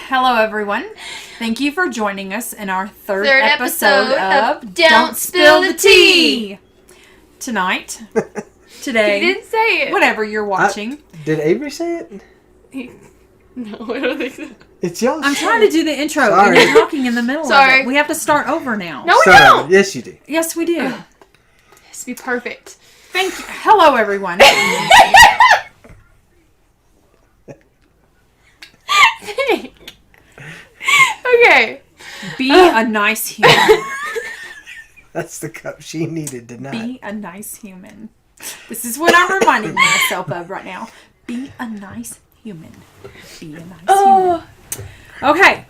Hello, everyone. Thank you for joining us in our third episode of Don't Spill the Tea. Tonight, today, He didn't say it. whatever you're watching. Did Avery say it? No, I don't think so. It's y'all. I'm trying to do the intro Sorry. and you're talking in the middle of Sorry. it. We have to start over now. No, we don't. Yes, you do. Yes, we do. It has to be perfect. Thank you. Hello, everyone. Okay. Be a nice human. That's the cup she needed tonight. Be a nice human. This is what I'm reminding myself of right now. Be a nice human. Be a nice human. Okay.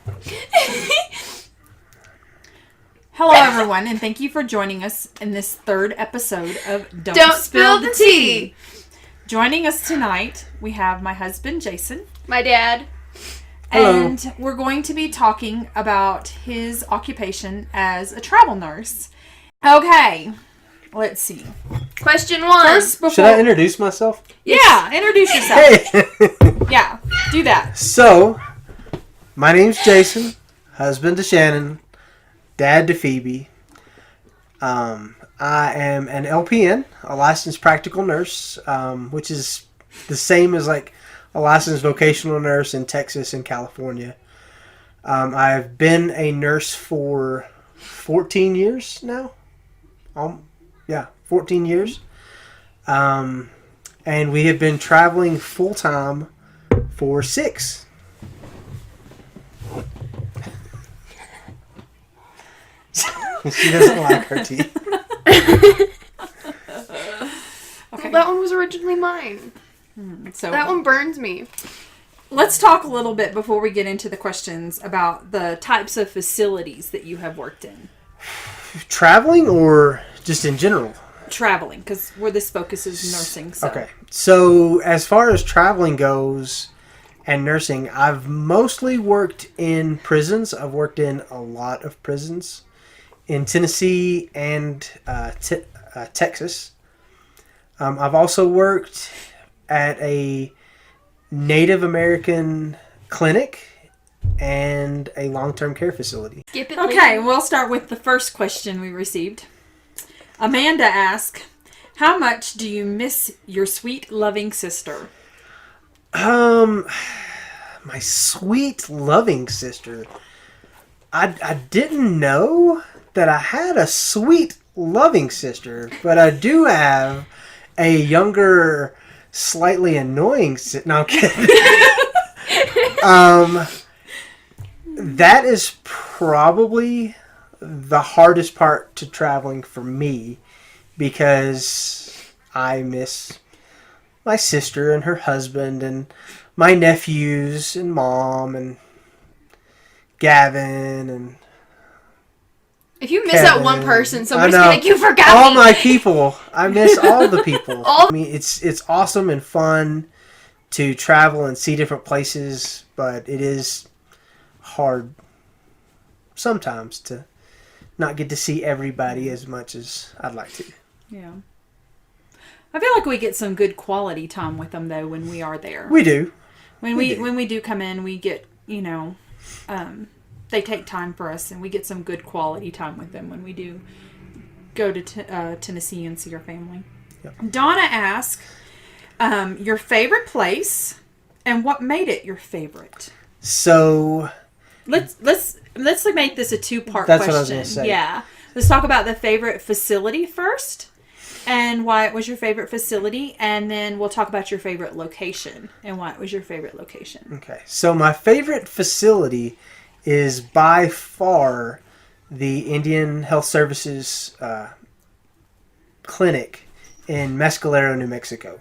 Hello, everyone, and thank you for joining us in this third episode of Don't Spill the Tea. Joining us tonight, we have my husband, Jason. My dad. Hello. And we're going to be talking about his occupation as a travel nurse. Okay, let's see. Question 1. First, before... Should I introduce myself? Yeah, introduce yourself. Hey. Yeah, do that. So, my name's Jason, husband to Shannon, dad to Phoebe. I am an LPN, a licensed practical nurse, which is the same as like a licensed vocational nurse in Texas and California. I've been a nurse for 14 years now. 14 years. And we have been traveling full time for 6. She doesn't like her tea. Okay. Well, that one was originally mine. So That one burns me. let's talk a little bit before we get into the questions about the types of facilities that you have worked in. Traveling or just in general? Traveling, because where this focus is nursing. So. Okay. So as far as traveling goes and nursing, I've mostly worked in prisons. I've worked in a lot of prisons in Tennessee and Texas. I've also worked at a Native American clinic and a long-term care facility. Skip it. Okay, we'll start with the first question we received. Amanda asked, how much do you miss your sweet, loving sister? My sweet, loving sister. I didn't know that I had a sweet, loving sister, but I do have a younger, slightly annoying sister. No, I'm kidding. That is probably the hardest part to traveling for me because I miss my sister and her husband and my nephews and mom and Gavin and If you miss Kevin. that one person, somebody's I know. gonna think you forgot all me. my people. I miss all the people. I mean, it's awesome and fun to travel and see different places, but it is hard sometimes to not get to see everybody as much as I'd like to. Yeah. I feel like we get some good quality time with them, though, when we are there. We do. When we do. when we do come in, we get, they take time for us, and we get some good quality time with them when we do go to Tennessee and see our family. Yep. Donna asked, your favorite place and what made it your favorite? So Let's make this a two-part That's question. what I was gonna say. Yeah. Let's talk about the favorite facility first and why it was your favorite facility, and then we'll talk about your favorite location and why it was your favorite location. Okay, so my favorite facility is by far the Indian Health Services clinic in Mescalero, New Mexico.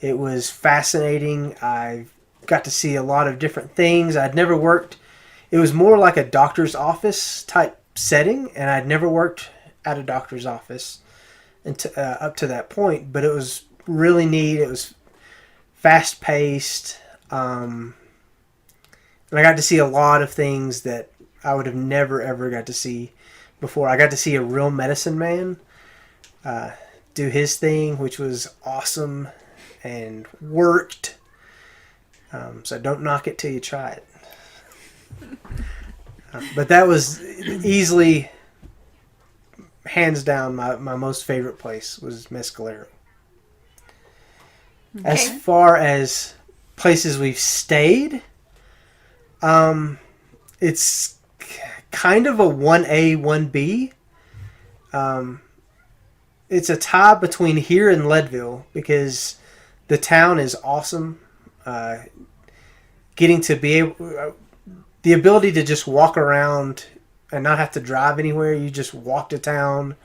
It was fascinating. I got to see a lot of different things. I'd never worked. It was more like a doctor's office type setting, and I'd never worked at a doctor's office up to that point, but it was really neat. It was fast-paced. And I got to see a lot of things that I would have never, ever got to see before. I got to see a real medicine man do his thing, which was awesome and worked. So don't knock it till you try it. But that was easily, hands down, my most favorite place was Mescalero. Okay. As far as places we've stayed, it's kind of a 1A, 1B. It's a tie between here and Leadville because the town is awesome. Getting to be able, the ability to just walk around and not have to drive anywhere. You just walk to town,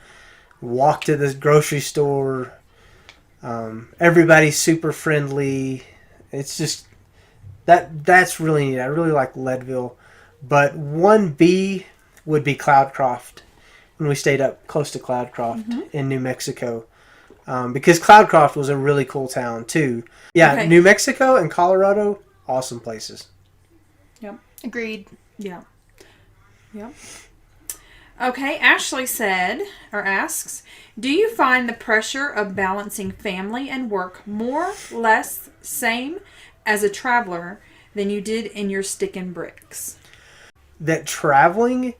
walk to the grocery store. Everybody's super friendly. It's just that's really neat. I really like Leadville, but 1B would be Cloudcroft. When we stayed up close to Cloudcroft in New Mexico, because Cloudcroft was a really cool town too. Yeah, Okay. New Mexico and Colorado, awesome places. Yep. Agreed. Yeah. Yep. Okay, Ashley said, or asks, do you find the pressure of balancing family and work more, less, same as a traveler than you did in your stick and bricks? That traveling,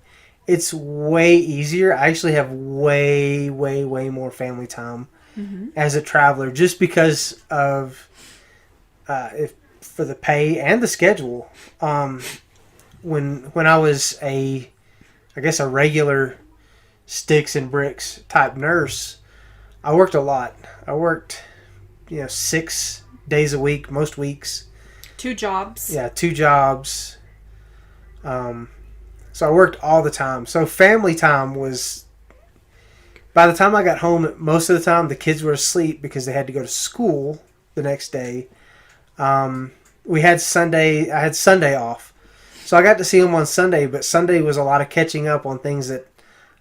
it's way easier. I actually have way more family time as a traveler just because of for the pay and the schedule. When I was a regular sticks and bricks type nurse, I worked a lot. I worked 6 days a week most weeks. 2 jobs. Yeah, 2 jobs. So I worked all the time. So family time was, by the time I got home, most of the time the kids were asleep because they had to go to school the next day. I had Sunday off. So I got to see them on Sunday, but Sunday was a lot of catching up on things that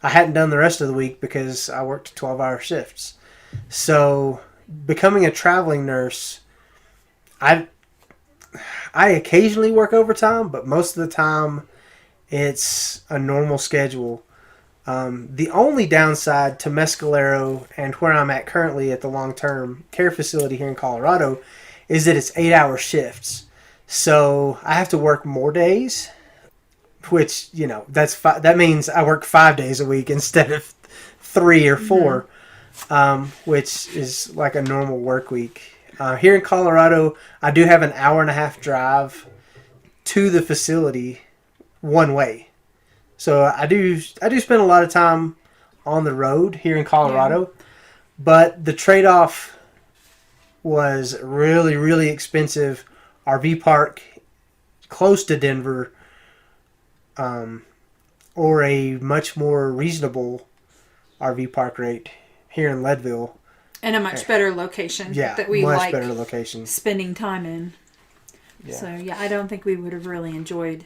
I hadn't done the rest of the week because I worked 12-hour shifts. So becoming a traveling nurse, I occasionally work overtime, but most of the time it's a normal schedule. The only downside to Mescalero and where I'm at currently at the long-term care facility here in Colorado is that it's 8-hour shifts. So I have to work more days, which, that means I work 5 days a week instead of 3 or 4, which is like a normal work week. Here in Colorado, I do have an hour-and-a-half drive to the facility one way. So I do spend a lot of time on the road here in Colorado, but the trade-off was really, really expensive RV park close to Denver, or a much more reasonable RV park rate here in Leadville. And a much better location that we much like better location. spending time in. Yeah. So, I don't think we would have really enjoyed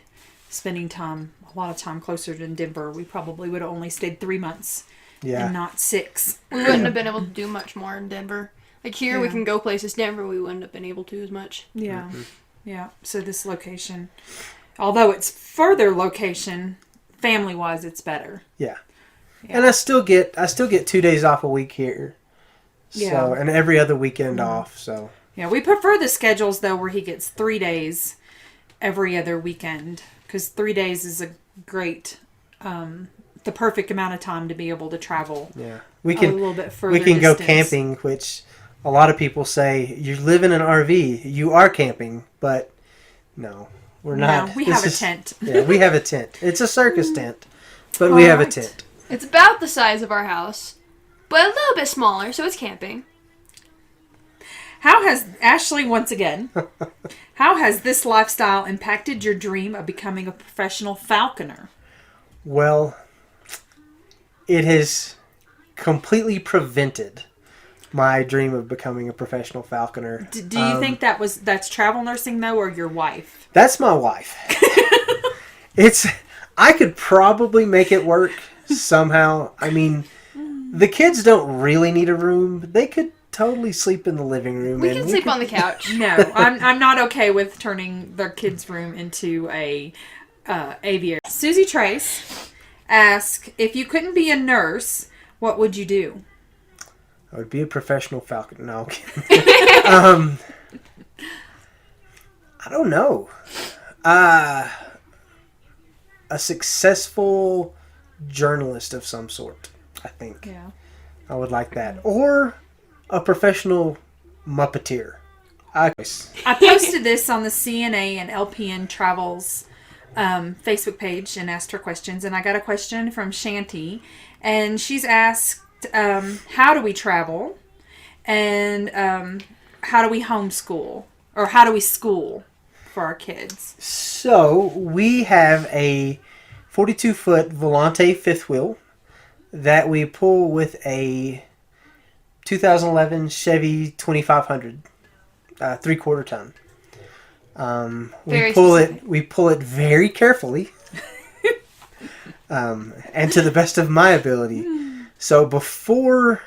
spending a lot of time closer to Denver. We probably would have only stayed 3 months and not 6. We wouldn't have been able to do much more in Denver. Like here, we can go places. Denver, we wouldn't have been able to as much. Yeah. Yeah. So this location, although it's further location, family-wise, it's better. Yeah. And I still get 2 days off a week here. So, and every other weekend off. So yeah, we prefer the schedules though where he gets 3 days every other weekend, because 3 days is a great, the perfect amount of time to be able to travel. Yeah, a little bit further. We can distance. go camping, which a lot of people say you live in an RV, you are camping, but no, we're not. No, we have a tent. Yeah, we have a tent. It's a circus tent, but we have a tent. It's about the size of our house, but a little bit smaller, so it's camping. How has, Ashley, once again, how has this lifestyle impacted your dream of becoming a professional falconer? Well, it has completely prevented my dream of becoming a professional falconer. Do you think that's travel nursing though, or your wife? That's my wife. I could probably make it work somehow. I mean, the kids don't really need a room. They could totally sleep in the living room. We can sleep on the couch. No, I'm not okay with turning their kids' room into a aviary. Susie Trace asks, if you couldn't be a nurse, what would you do? I would be a professional falconer. No, I'm kidding. I don't know. a successful journalist of some sort. I think Yeah. I would like that, or a professional Muppeteer. I posted this on the CNA and LPN Travels Facebook page and asked her questions. And I got a question from Shanty. And she's asked, how do we travel? And how do we homeschool? Or how do we school for our kids? So, we have a 42-foot Volante fifth wheel that we pull with a 2011 Chevy 2500. 3/4 ton. We pull it very carefully, and to the best of my ability. So before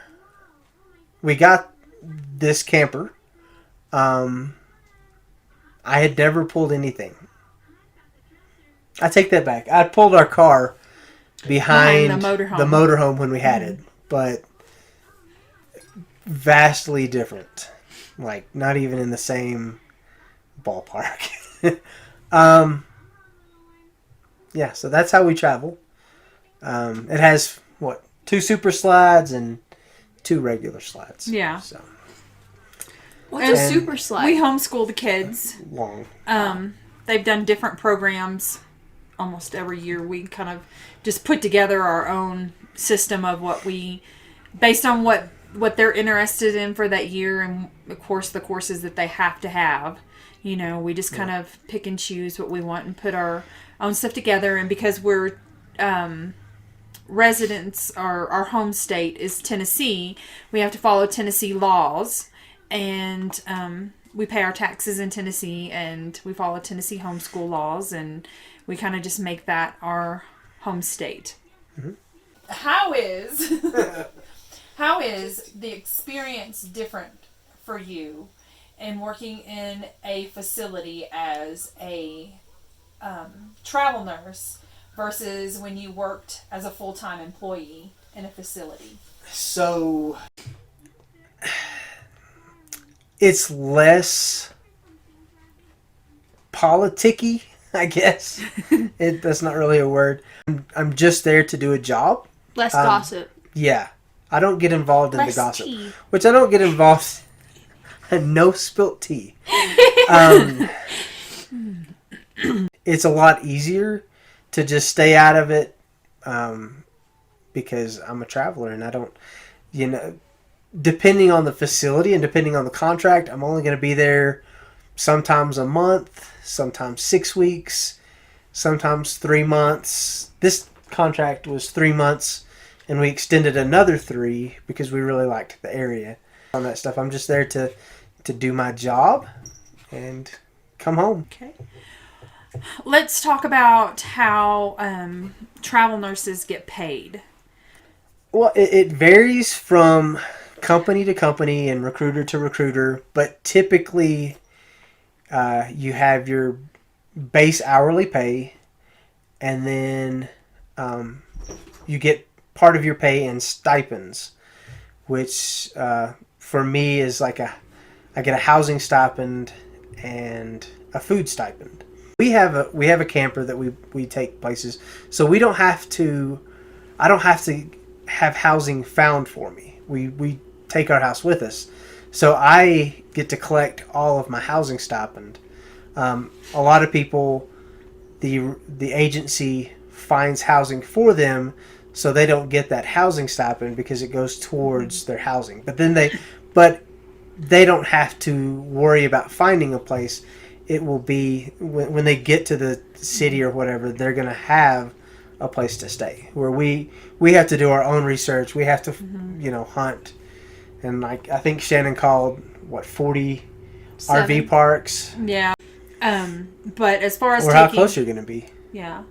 we got this camper, I had never pulled anything. I take that back. I pulled our car behind the motorhome. The motorhome when we had it, but vastly different. Like, not even in the same ballpark. Yeah, so that's how we travel. It has, 2 super slides and 2 regular slides. Yeah. So, What's a super slide? We homeschool the kids. long. They've done different programs almost every year. We kind of just put together our own system of what we, based on what they're interested in for that year, and of course the courses that they have to have. We just kind of pick and choose what we want and put our own stuff together. And because we're residents, our home state is Tennessee, we have to follow Tennessee laws, and we pay our taxes in Tennessee, and we follow Tennessee homeschool laws, and we kind of just make that our home state. Mm-hmm. How is the experience different for you in working in a facility as a travel nurse versus when you worked as a full-time employee in a facility? So, it's less politicky, I guess. That's not really a word. I'm just there to do a job. Less gossip. Yeah. I don't get involved in Less the gossip. tea. Which I don't get involved in. No spilt tea. It's a lot easier to just stay out of it because I'm a traveler and I don't, depending on the facility and depending on the contract, I'm only going to be there sometimes a month, sometimes 6 weeks, sometimes 3 months. This contract was 3 months. And we extended another 3 because we really liked the area. On that stuff, I'm just there to do my job and come home. Okay. Let's talk about how travel nurses get paid. Well, it varies from company to company and recruiter to recruiter, but typically you have your base hourly pay, and then you get part of your pay in stipends, which for me is like I get a housing stipend and a food stipend. We have a camper that we take places, so I don't have to have housing found for me. We take our house with us, so I get to collect all of my housing stipend. A lot of people, the agency finds housing for them, so they don't get that housing stipend because it goes towards their housing. But they don't have to worry about finding a place. It will be when they get to the city or whatever, they're going to have a place to stay. Where we have to do our own research. We have to hunt. And I think Shannon called 40 RV parks. Yeah. But as far as how close you're going to be. Yeah.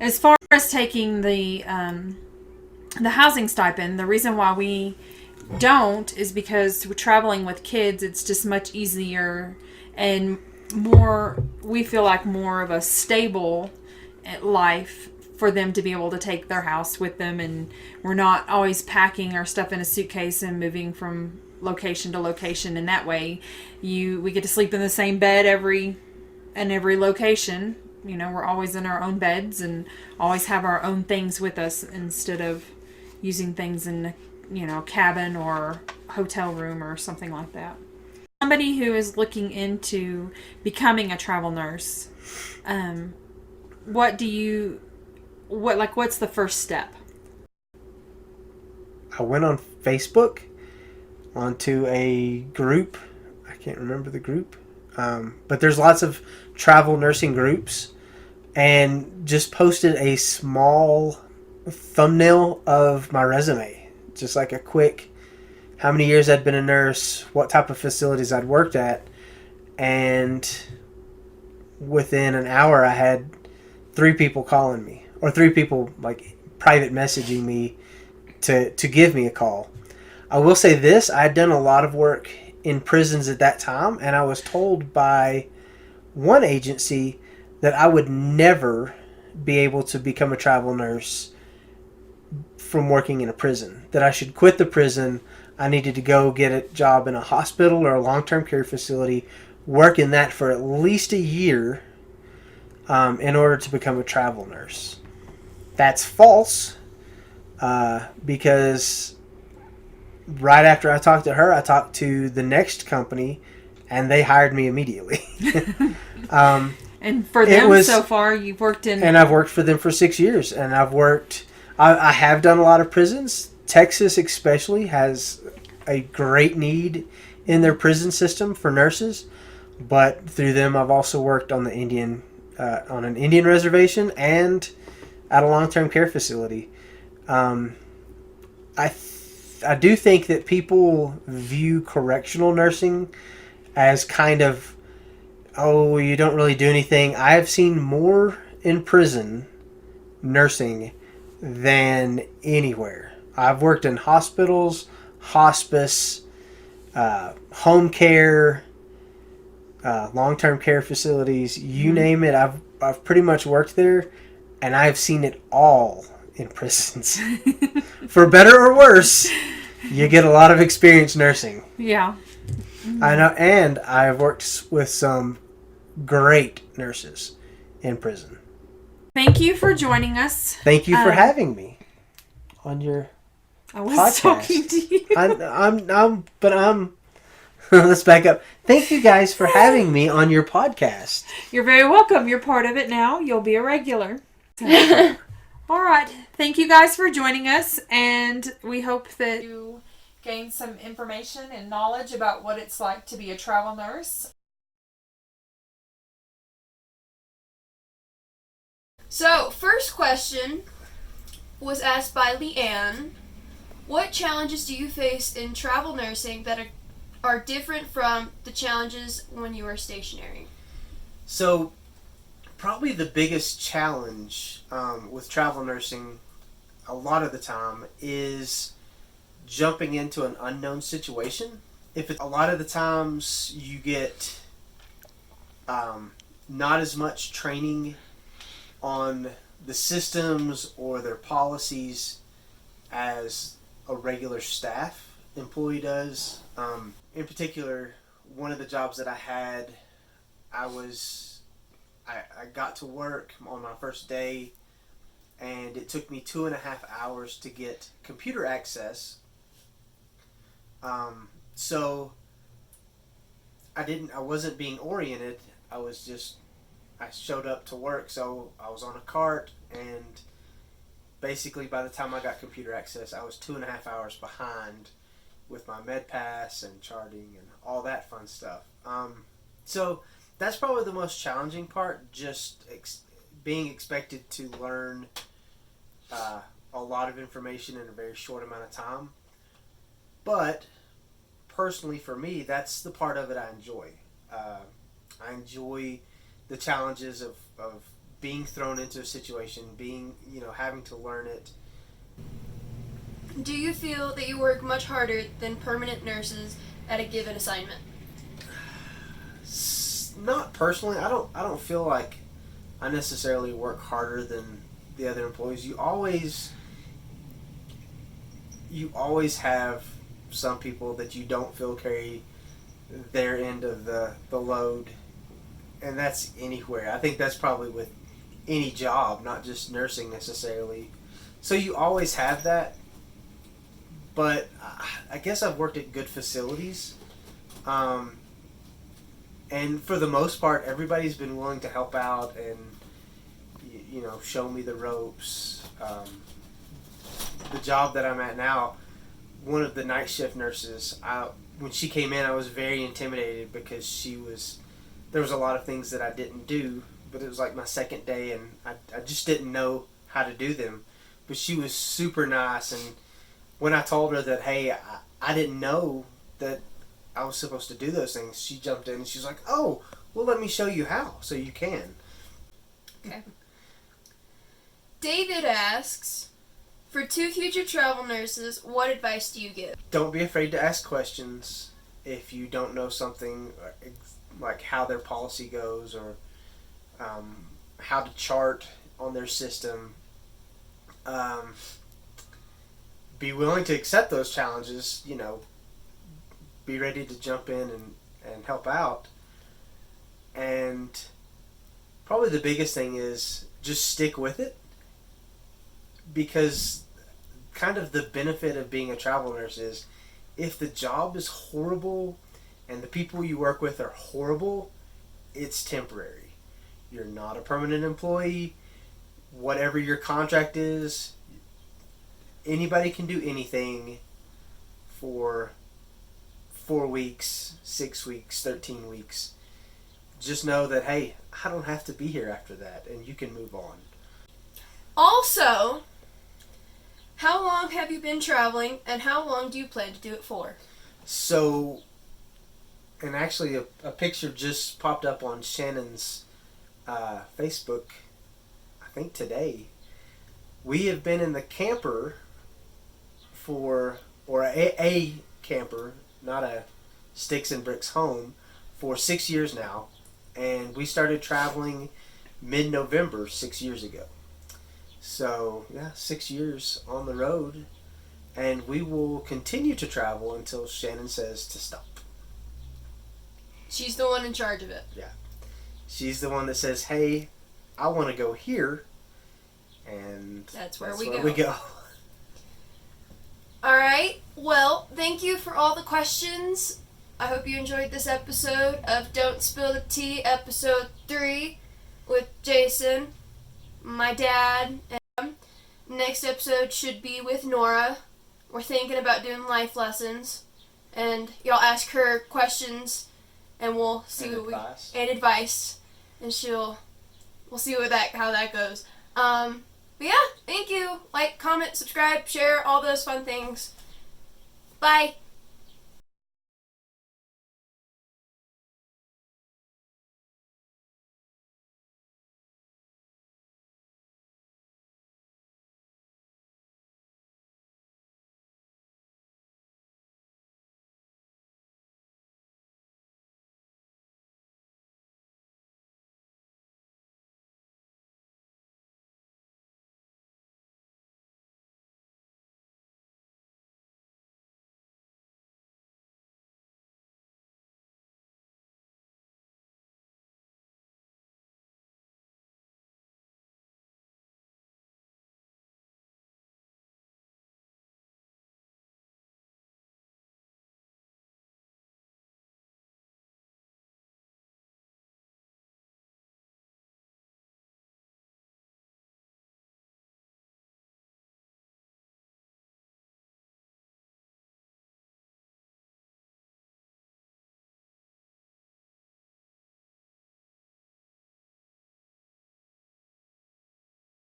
As far as taking the housing stipend, the reason why we don't is because we're traveling with kids. It's just much easier and more, we feel like more of a stable life for them to be able to take their house with them, and we're not always packing our stuff in a suitcase and moving from location to location. And that way we get to sleep in the same bed every location. we're always in our own beds and always have our own things with us instead of using things in, cabin or hotel room or something like that. Somebody who is looking into becoming a travel nurse, what's the first step? I went on Facebook onto a group. I can't remember the group. But there's lots of travel nursing groups, and just posted a small thumbnail of my resume. Just like a quick, how many years I'd been a nurse, what type of facilities I'd worked at. And within an hour, I had 3 people calling me, or 3 people like private messaging me to give me a call. I will say this, I had done a lot of work in prisons at that time, and I was told by one agency that I would never be able to become a travel nurse from working in a prison, that I should quit the prison. I needed to go get a job in a hospital or a long-term care facility, work in that for at least a year in order to become a travel nurse. That's false, because right after I talked to her, I talked to the next company, and they hired me immediately. And for them, so far, you've worked in... And I've worked for them for 6 years, and I have done a lot of prisons. Texas especially has a great need in their prison system for nurses, but through them, I've also worked on an Indian reservation and at a long-term care facility. I do think that people view correctional nursing as kind of, oh, you don't really do anything. I have seen more in prison nursing than anywhere. I've worked in hospitals, hospice, home care, long-term care facilities, you name it. I've pretty much worked there, and I've seen it all in prisons. For better or worse, you get a lot of experience nursing. Yeah. Mm-hmm. I know, and I've worked with some great nurses in prison. Thank you for joining us. Thank you for having me on your I was podcast. talking to you. I'm let's back up. Thank you guys for having me on your podcast. You're very welcome. You're part of it now. You'll be a regular. All right. Thank you guys for joining us, and we hope that you gain some information and knowledge about what it's like to be a travel nurse. So, first question was asked by Leanne. What challenges do you face in travel nursing that are different from the challenges when you are stationary? So, probably the biggest challenge with travel nursing a lot of the time is jumping into an unknown situation. A lot of the times you get not as much training on the systems or their policies as a regular staff employee does. In particular, one of the jobs that I had, I got to work on my first day, and it took me 2.5 hours to get computer access. So I wasn't being oriented. I showed up to work, so I was on a cart, and basically by the time I got computer access, I was 2.5 hours behind with my med pass and charting and all that fun stuff. So that's probably the most challenging part, just being expected to learn a lot of information in a very short amount of time. But personally for me, that's the part of it I enjoy. I enjoy the challenges of being thrown into a situation, having to learn it. Do you feel that you work much harder than permanent nurses at a given assignment? Not personally. I don't feel like I necessarily work harder than the other employees. You always have some people that you don't feel carry their end of the load And that's anywhere. I think that's probably with any job, not just nursing necessarily. So you always have that. But I guess I've worked at good facilities. And for the most part, everybody's been willing to help out and, show me the ropes. The job that I'm at now, one of the night shift nurses, when she came in, I was very intimidated because there was a lot of things that I didn't do, but it was like my second day and I just didn't know how to do them. But she was super nice, and when I told her that, hey, I didn't know that I was supposed to do those things, she jumped in and she's like, oh, well, let me show you how, so you can. Okay. David asks, for 2 future travel nurses, what advice do you give? Don't be afraid to ask questions if you don't know something, like how their policy goes or how to chart on their system. Be willing to accept those challenges, be ready to jump in and help out. And probably the biggest thing is just stick with it, because kind of the benefit of being a travel nurse is if the job is horrible and the people you work with are horrible, it's temporary. You're not a permanent employee. Whatever your contract is, anybody can do anything for 4 weeks, 6 weeks, 13 weeks. Just know that, hey, I don't have to be here after that, and you can move on. Also, how long have you been traveling, and how long do you plan to do it for? So, and actually a picture just popped up on Shannon's Facebook, I think today. We have been in the camper a camper, not a sticks and bricks home, for 6 years now. And we started traveling mid-November 6 years ago. So, 6 years on the road. And we will continue to travel until Shannon says to stop. She's the one in charge of it. Yeah. She's the one that says, hey, I want to go here. And that's where we go. Alright, well, thank you for all the questions. I hope you enjoyed this episode of Don't Spill the Tea, Episode 3, with Jason, my dad, and next episode should be with Nora. We're thinking about doing life lessons, and y'all ask her questions, and we'll see and advice, and we'll see how that goes. But yeah, thank you. Like, comment, subscribe, share, all those fun things. Bye.